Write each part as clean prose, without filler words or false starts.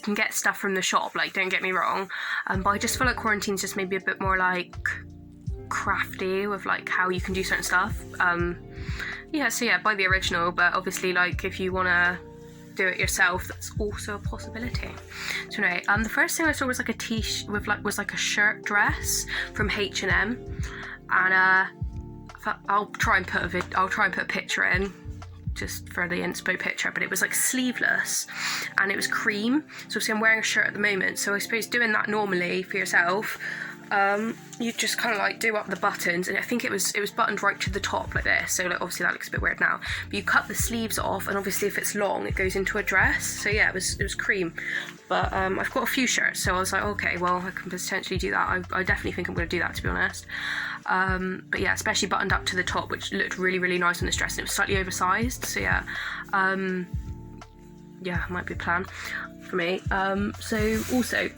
can get stuff from the shop, like, don't get me wrong, but I just feel like quarantine's just maybe a bit more like crafty with like how you can do certain stuff. So yeah, buy the original, but obviously like if you want to do it yourself, that's also a possibility. So anyway, the first thing I saw was like a t-shirt with like a shirt dress from H&M, and I'll try and put a picture in just for the inspo picture, but it was like sleeveless and it was cream. So obviously I'm wearing a shirt at the moment, so I suppose doing that normally for yourself, you just kind of like do up the buttons, and I think it was buttoned right to the top like this, so like obviously that looks a bit weird now, but you cut the sleeves off, and obviously if it's long it goes into a dress. So yeah, it was cream, but I've got a few shirts, so I was like, okay, well I can potentially do that. I definitely think I'm going to do that, to be honest. But yeah, especially buttoned up to the top, which looked really, really nice on this dress, and it was slightly oversized, so yeah, might be a plan for me. So also,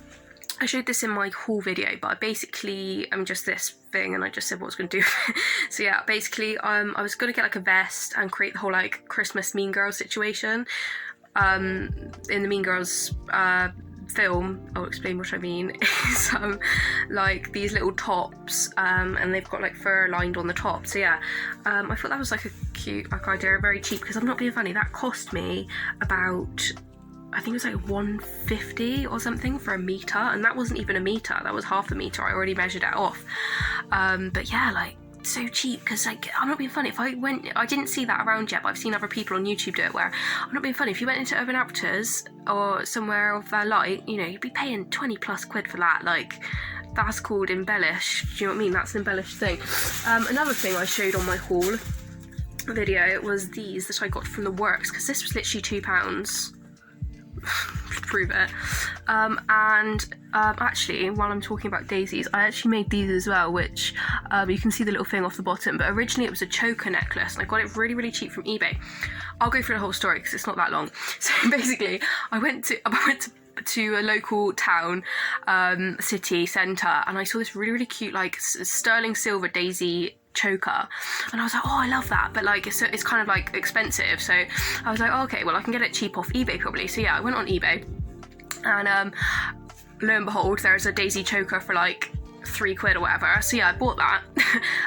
I showed this in my haul video, but I basically, just this thing, and I just said what I was going to do. So yeah, basically, I was going to get like a vest and create the whole like Christmas Mean Girls situation. In the Mean Girls film, I'll explain what I mean, is like these little tops, and they've got like fur lined on the top. So yeah, I thought that was like a cute like idea, very cheap, because I'm not being funny, that cost me about, I think it was like $150 or something for a metre, and that wasn't even a metre, that was half a metre, I already measured it off. But yeah, like, so cheap, because like, I'm not being funny, if I didn't see that around yet, but I've seen other people on YouTube do it, where, I'm not being funny, if you went into Urban Outfitters or somewhere of light, you know, you'd be paying 20 plus quid for that. Like, that's called embellished, do you know what I mean? That's an embellished thing. Another thing I showed on my haul video was these that I got from the works, because this was literally £2. Prove it. Actually, while I'm talking about daisies, I actually made these as well, which you can see the little thing off the bottom, but originally it was a choker necklace, and I got it really, really cheap from eBay. I'll go through the whole story because it's not that long. So basically, I went to a local town, city centre, and I saw this really, really cute like sterling silver daisy choker, and I was like, oh, I love that, but like it's kind of like expensive, so I was like, oh, okay, well I can get it cheap off eBay probably. So yeah, I went on eBay, and lo and behold, there's a daisy choker for like £3 or whatever. So yeah, I bought that.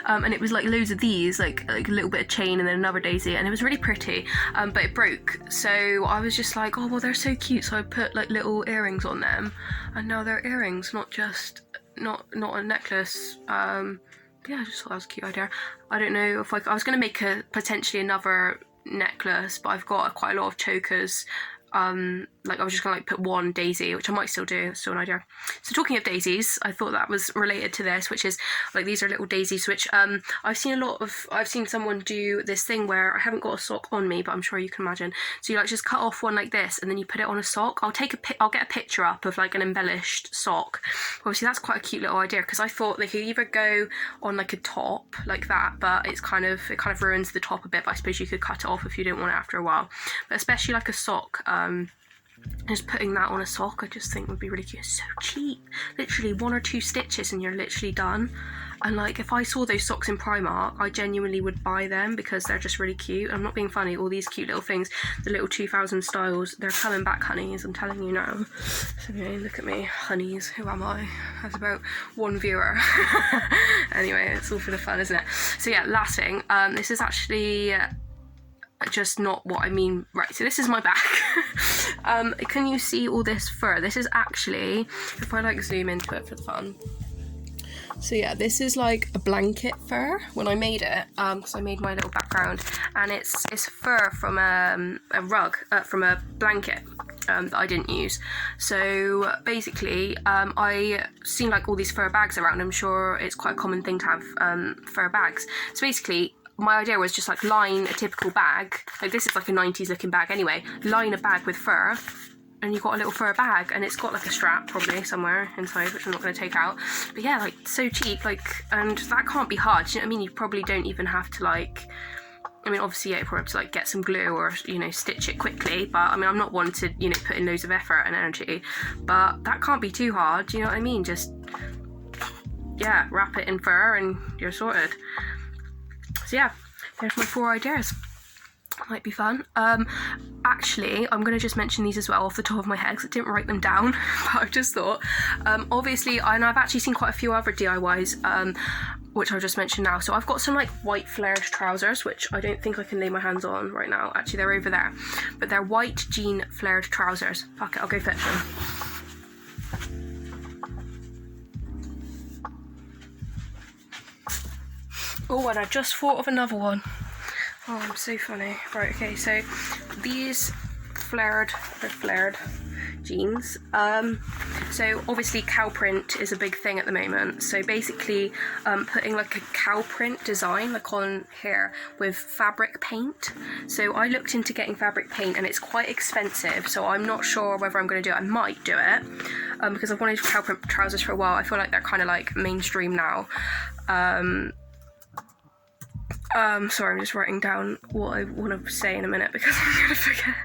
And it was like loads of these, like a little bit of chain and then another daisy, and it was really pretty, but it broke, so I was just like, oh well, they're so cute, so I put like little earrings on them, and now they're earrings, not just not a necklace. Yeah, I just thought that was a cute idea. I don't know if I was going to make potentially another necklace, but I've got quite a lot of chokers. Like I was just gonna like put one daisy, which I might still do, still an idea. So talking of daisies, I thought that was related to this, which is like these are little daisies, which I've seen someone do this thing where I haven't got a sock on me, but I'm sure you can imagine. So you like just cut off one like this, and then you put it on a sock. I'll get a picture up of like an embellished sock. Obviously that's quite a cute little idea, because I thought they could either go on like a top like that, but it kind of ruins the top a bit, but I suppose you could cut it off if you didn't want it after a while. But especially like a sock, just putting that on a sock, I just think would be really cute. It's so cheap, literally 1 or 2 stitches and you're literally done. And like if I saw those socks in Primark, I genuinely would buy them because they're just really cute. I'm not being funny, all these cute little things, the little 2000 styles, they're coming back, honeys, I'm telling you now. So okay, look at me, honeys, who am I? That's about 1 viewer. Anyway, it's all for the fun, isn't it? So yeah, last thing, this is actually just not what I mean. Right, so this is my back. Can you see all this fur? This is actually, if I like zoom into it for the fun. So yeah, this is like a blanket fur when I made it, because I made my little background, and it's fur from a rug, from a blanket that I didn't use. So basically, I seen like all these fur bags around. I'm sure it's quite a common thing to have fur bags. So basically, my idea was just like line a typical bag, like this is like a 90s looking bag anyway, line a bag with fur, and you've got a little fur bag, and it's got like a strap probably somewhere inside, which I'm not going to take out. But yeah, like so cheap, like, and that can't be hard, do you know what I mean? You probably don't even have to like, I mean obviously yeah, you probably have to like get some glue or, you know, stitch it quickly, but I mean I'm not one to, you know, put in loads of effort and energy, but that can't be too hard, do you know what I mean? Just, yeah, wrap it in fur and you're sorted. So yeah, there's my 4 ideas. Might be fun. Actually, I'm going to just mention these as well off the top of my head because I didn't write them down, but I just thought, obviously, and I've actually seen quite a few other DIYs, which I'll just mention now. So I've got some like white flared trousers, which I don't think I can lay my hands on right now. Actually, they're over there, but they're white jean flared trousers. Fuck it, I'll go fetch them. Oh, and I just thought of another one. Oh, I'm so funny. Right, okay, so these flared jeans. So obviously cow print is a big thing at the moment. So basically putting like a cow print design like on here with fabric paint. So I looked into getting fabric paint and it's quite expensive. So I'm not sure whether I'm going to do it. I might do it because I've wanted cow print trousers for a while. I feel like they're kind of like mainstream now. Sorry, I'm just writing down what I want to say in a minute because I'm going to forget.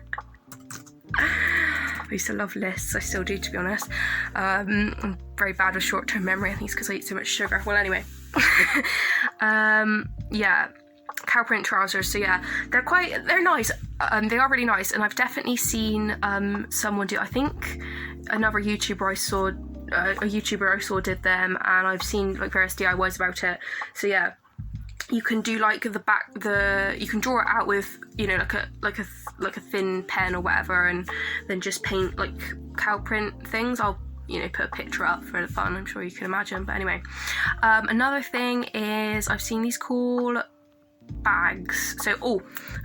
I used to love lists, I still do, to be honest. I'm very bad with short-term memory, I think it's because I eat so much sugar. Well, anyway. Yeah, cow print trousers, so yeah, they're nice. They are really nice, and I've definitely seen someone do, I think another YouTuber I saw did them, and I've seen like various DIYs about it, so yeah. You can do like you can draw it out with, you know, like a thin pen or whatever, and then just paint like cow print things. I'll, you know, put a picture up for the fun, I'm sure you can imagine. But anyway, another thing is I've seen these cool bags. So,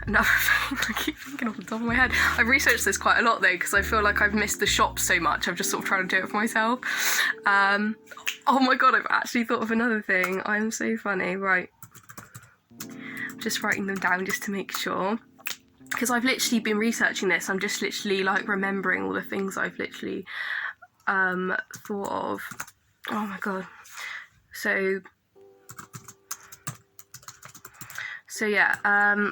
another thing I keep thinking off the top of my head. I've researched this quite a lot though, because I feel like I've missed the shop so much. I'm just sort of trying to do it for myself. Oh my god, I've actually thought of another thing. I'm so funny. Right. Just writing them down just to make sure, because I've literally been researching this. I'm just literally like remembering all the things I've literally thought of. Oh my god. So yeah,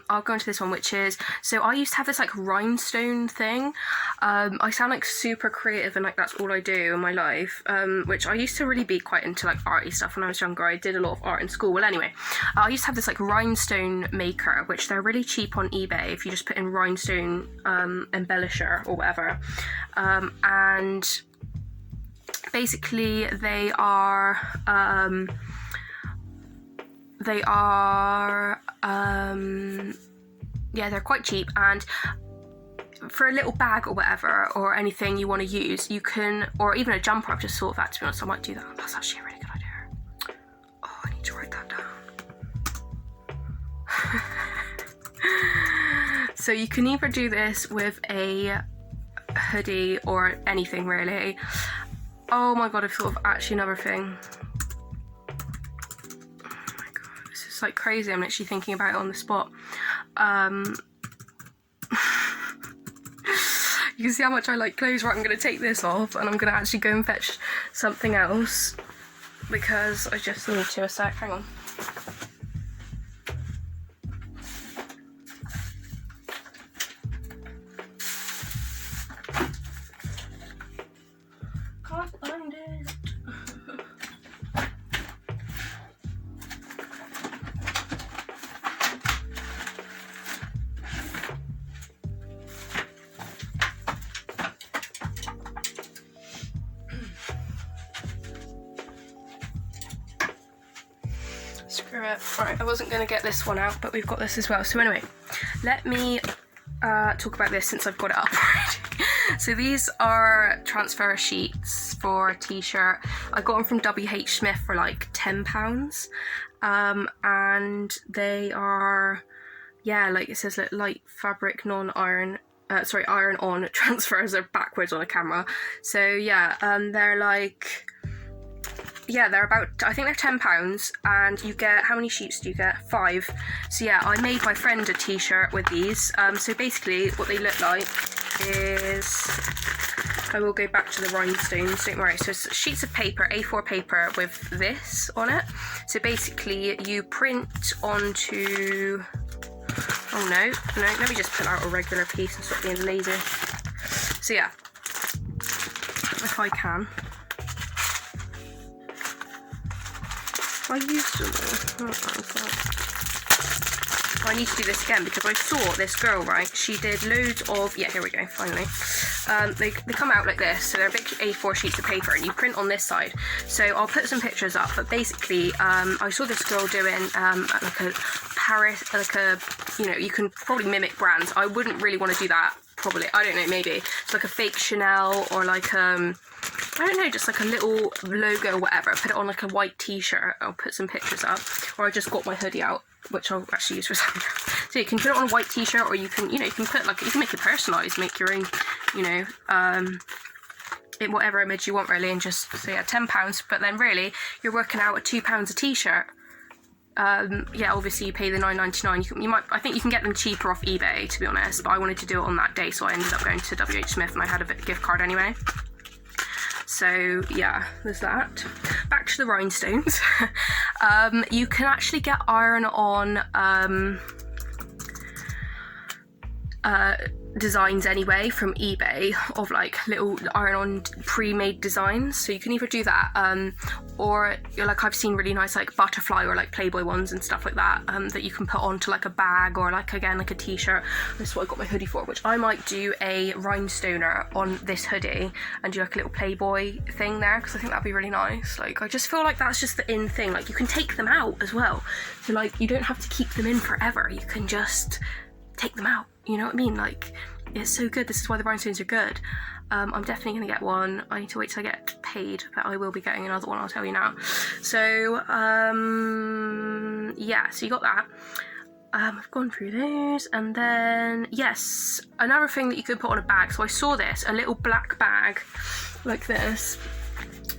I'll go into this one, which is, so I used to have this like rhinestone thing. I sound like super creative and like that's all I do in my life, which I used to really be quite into like arty stuff when I was younger. I did a lot of art in school. Well, anyway, I used to have this like rhinestone maker, which they're really cheap on eBay if you just put in rhinestone embellisher or whatever. And basically they are yeah, they're quite cheap, and for a little bag or whatever, or anything you want to use, you can, or even a jumper. I've just thought of that, to be honest. I might do that. That's actually a really good idea. Oh, I need to write that down. So you can either do this with a hoodie or anything really. Oh my god, I've thought of actually another thing. It's like crazy. I'm literally thinking about it on the spot. You can see how much I like clothes. Right, I'm going to take this off and I'm going to actually go and fetch something else because I just need to. A sec, hang on. Can't find it. Screw it. Right, I wasn't going to get this one out, but we've got this as well. So anyway, let me talk about this since I've got it up already. So these are transfer sheets for a t-shirt. I got them from WH Smith for like £10. And they are, yeah, like it says, like light fabric, non-iron, iron on transfers are backwards on a camera. So yeah, they're like, yeah, they're about, I think they're £10, and you get, how many sheets do you get? 5. So yeah, I made my friend a t-shirt with these. So basically what they look like is, I will go back to the rhinestones, don't worry. So it's sheets of paper, A4 paper with this on it. So basically you print onto, oh no, let me just pull out a regular piece and stop being lazy. So yeah, if I can. I used them all. Oh, I need to do this again because I saw this girl, right, she did loads of, yeah, here we go, finally. They come out like this, so they're big A4 sheets of paper, and you print on this side. So I'll put some pictures up, but basically I saw this girl doing like a Paris, like a, you know, you can probably mimic brands. I wouldn't really want to do that, probably, I don't know, maybe it's like a fake Chanel, or like I don't know, just like a little logo or whatever. Put it on like a white t-shirt. I'll put some pictures up, or I just got my hoodie out, which I'll actually use for something. So you can put it on a white t-shirt, or you can, you know, you can put like, you can make it personalised, make your own, you know, whatever image you want really, and just, so yeah, £10, but then really you're working out at £2 a t-shirt. Yeah, obviously you pay the $9.99. You might, I think you can get them cheaper off eBay, to be honest, but I wanted to do it on that day, so I ended up going to WH Smith, and I had a gift card anyway. So yeah, there's that. Back to the rhinestones. You can actually get iron-on designs anyway from eBay, of like little iron-on pre-made designs. So you can either do that, or like I've seen really nice like butterfly or like Playboy ones and stuff like that, that you can put onto like a bag, or like, again, like a t-shirt. This is what I got my hoodie for, which I might do a rhinestoner on this hoodie and do like a little Playboy thing there, because I think that'd be really nice. Like, I just feel like that's just the in thing. Like, you can take them out as well, so like you don't have to keep them in forever, you can just take them out, you know what I mean? Like, it's so good. This is why the rhinestones are good. I'm definitely gonna get one. I need to wait till I get paid, but I will be getting another one, I'll tell you now. So yeah, so you got that. I've gone through those, and then yes, another thing that you could put on a bag. So I saw this, a little black bag like this.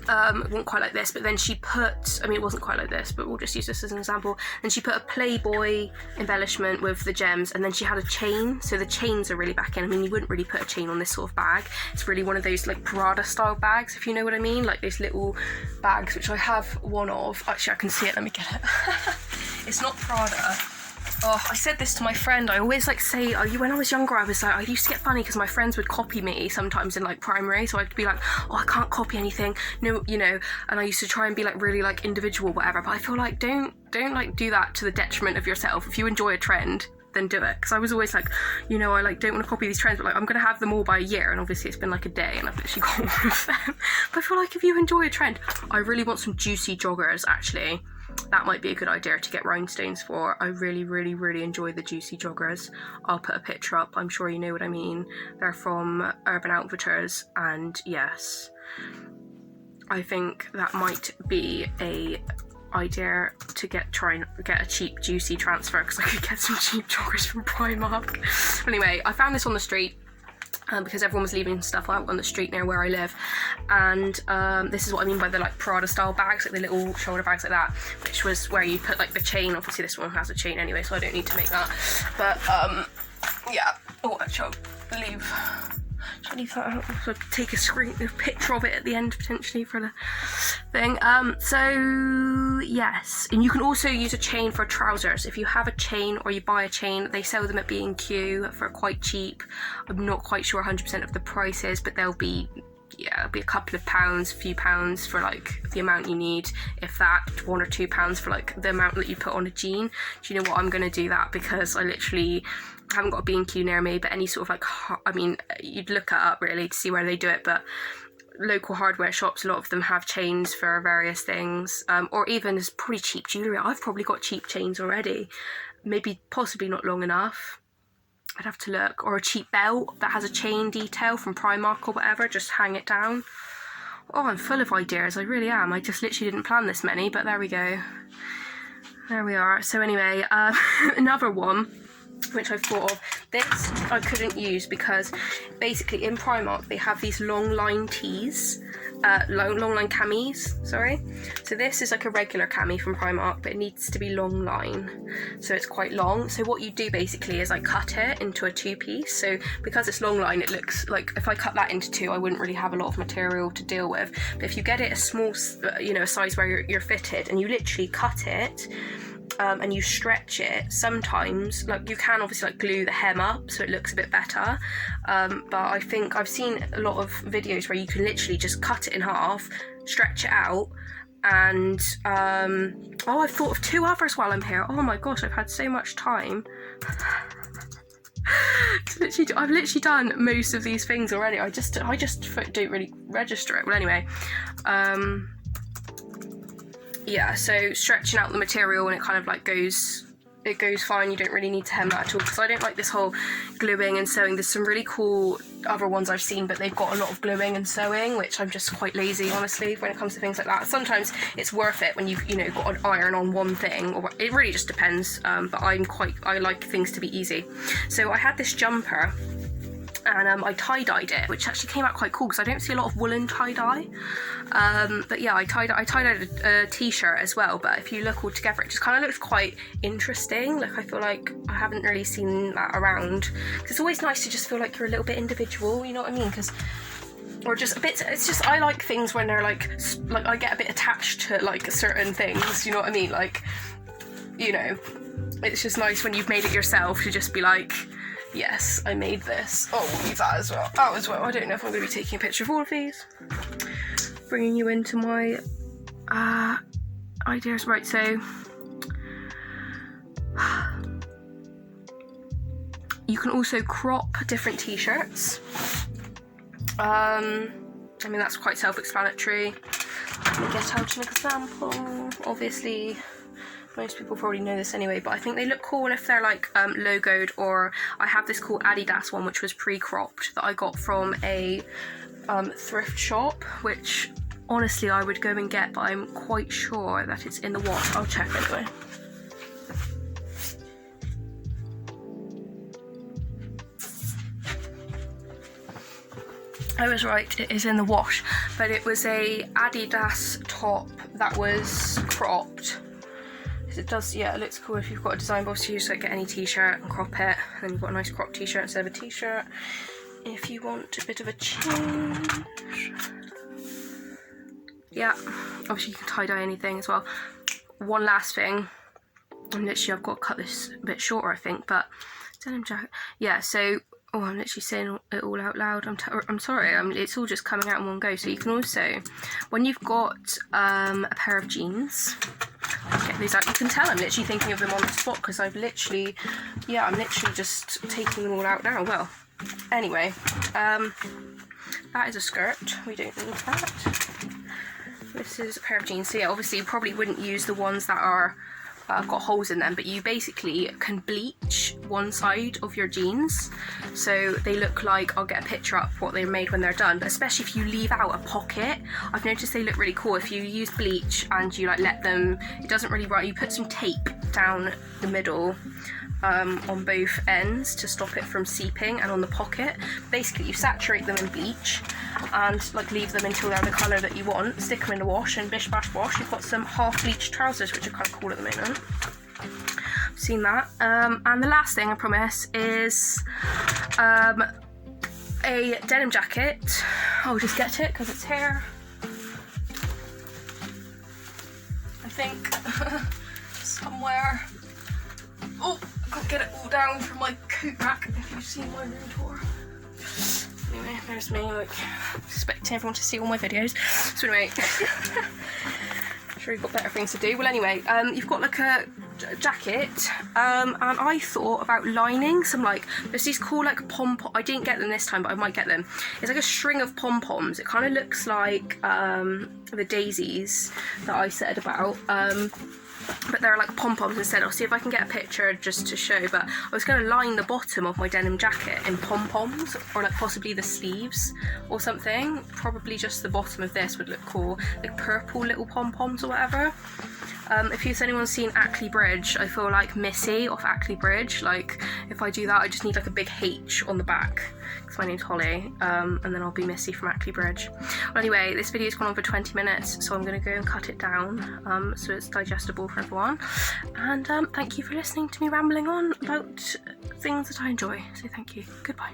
It wasn't quite like this, but then she put, I mean, it wasn't quite like this, but we'll just use this as an example. And she put a Playboy embellishment with the gems, and then she had a chain, so the chains are really back in. I mean, you wouldn't really put a chain on this sort of bag. It's really one of those like Prada style bags, if you know what I mean, like those little bags, which I have one of. Actually, I can see it, let me get it. It's not Prada. Oh, I said this to my friend. I always like say, when I was younger, I was like, I used to get funny because my friends would copy me sometimes in like primary, so I'd be like, oh, I can't copy anything, no, you know, and I used to try and be like really like individual, whatever, but I feel like don't like do that to the detriment of yourself. If you enjoy a trend, then do it, because I was always like, you know, I like don't want to copy these trends, but like I'm gonna have them all by a year, and obviously it's been like a day and I've literally got all of them. But I feel like if you enjoy a trend, I really want some juicy joggers. Actually, that might be a good idea to get rhinestones for. I really, really, really enjoy the juicy joggers. I'll put a picture up, I'm sure you know what I mean. They're from Urban Outfitters, and yes, I think that might be a idea to try and get a cheap juicy transfer, because I could get some cheap joggers from Primark. Anyway, I found this on the street. Because everyone was leaving stuff out on the street near where I live, and this is what I mean by the like Prada style bags, like the little shoulder bags like that, which was where you put like the chain. Obviously this one has a chain anyway, so I don't need to make that, but yeah. Oh, actually I'll leave that out, so take a picture of it at the end potentially for the thing. So yes, and you can also use a chain for trousers. If you have a chain or you buy a chain, they sell them at B&Q for quite cheap. I'm not quite sure 100% of the prices, but they'll be, yeah, it'll be a couple of pounds, a few pounds for like the amount you need, if that, £1 or £2 for like the amount that you put on a jean. Do you know what, I'm gonna do that, because I literally haven't got a B&Q near me, but any sort of like, I mean, you'd look it up really to see where they do it, but local hardware shops, a lot of them have chains for various things, or even as probably cheap jewellery. I've probably got cheap chains already, maybe possibly not long enough, I'd have to look, or a cheap belt that has a chain detail from Primark or whatever, just hang it down. Oh, I'm full of ideas, I really am. I just literally didn't plan this many, but there we go. There we are. So anyway, another one which I thought of, this I couldn't use because basically in Primark they have these long line tees, long line camis, sorry. So this is like a regular cami from Primark, but it needs to be long line, so it's quite long. So what you do basically is I cut it into a two-piece. So because it's long line, it looks like, if I cut that into two, I wouldn't really have a lot of material to deal with. But if you get it a small, you know, a size where you're fitted, and you literally cut it, and you stretch it, sometimes, like, you can obviously like glue the hem up so it looks a bit better, but I think I've seen a lot of videos where you can literally just cut it in half, stretch it out, And oh, I've thought of 2 others while I'm here. Oh my gosh, I've had so much time. I've literally done most of these things already. I just don't really register it. Well, anyway, yeah, so stretching out the material and it kind of like goes fine. You don't really need to hem that at all, because I don't like this whole gluing and sewing. There's some really cool other ones I've seen, but they've got a lot of gluing and sewing, which I'm just quite lazy, honestly, when it comes to things like that. Sometimes it's worth it when you've, you know, got an iron on one thing, or it really just depends, but I like things to be easy. So I had this jumper, and I tie-dyed it, which actually came out quite cool because I don't see a lot of woolen tie-dye. But yeah, I tie-dyed a t-shirt as well, but if you look all together, it just kind of looks quite interesting. Like, I feel like I haven't really seen that around. It's always nice to just feel like you're a little bit individual, you know what I mean? Or just a bit, it's just, I like things when they're like I get a bit attached to like certain things, you know what I mean? Like, you know, it's just nice when you've made it yourself to just be like, yes, I made this. Oh, we'll leave that as well. Oh, as well. I don't know if I'm going to be taking a picture of all of these. Bringing you into my ideas. Right, so you can also crop different t-shirts. I mean, that's quite self-explanatory. Let me get out an example. Obviously, most people probably know this anyway, but I think they look cool if they're like logoed, or I have this cool Adidas one which was pre-cropped that I got from a thrift shop, which honestly I would go and get, but I'm quite sure that it's in the wash. I'll check anyway. I was right, it is in the wash, but it was a Adidas top that was cropped. It does, yeah, it looks cool if you've got a design box. You just like get any t-shirt and crop it, and then you've got a nice cropped t-shirt instead of a t-shirt. If you want a bit of a change, yeah, obviously you can tie-dye anything as well. One last thing, and literally I've got to cut this a bit shorter, I think, but denim jacket, yeah, so, oh, I'm literally saying it all out loud. I'm sorry, it's all just coming out in one go. So you can also, when you've got a pair of jeans, get these out. You can tell I'm literally thinking of them on the spot because I'm literally just taking them all out now. Well, anyway, that is a skirt. We don't need that. This is a pair of jeans. So yeah, obviously you probably wouldn't use the ones that are got holes in them, but you basically can bleach one side of your jeans so they look like, I'll get a picture up what they're made when they're done, but especially if you leave out a pocket, I've noticed they look really cool if you use bleach and you like let them, it doesn't really run, you put some tape down the middle on both ends to stop it from seeping, and on the pocket basically you saturate them in bleach and like leave them until they're the colour that you want, stick them in the wash, and bish bash wash, you've got some half bleached trousers which are kind of cool at the moment. I've seen that. And the last thing I promise is a denim jacket. I'll just get it because it's here, I think. Somewhere. Oh, I can't get it all down from my coat rack if you've seen my room tour. Anyway, there's me, like, expecting everyone to see all my videos. So anyway, I'm sure you've got better things to do. Well anyway, you've got like a jacket, and I thought about lining some, like, there's these cool like pom-pom, I didn't get them this time but I might get them. It's like a string of pom-poms. It kind of looks like the daisies that I said about, but they're like pom-poms instead. I'll see if I can get a picture just to show, but I was going to line the bottom of my denim jacket in pom-poms, or like possibly the sleeves or something. Probably just the bottom of this would look cool, like purple little pom-poms or whatever. If anyone's seen Ackley Bridge, I feel like Missy off Ackley Bridge. Like, if I do that, I just need like a big H on the back, because my name's Holly, and then I'll be Missy from Ackley Bridge. Well anyway, this video's gone on for 20 minutes, so I'm going to go and cut it down, so it's digestible for everyone. And thank you for listening to me rambling on about things that I enjoy. So thank you. Goodbye.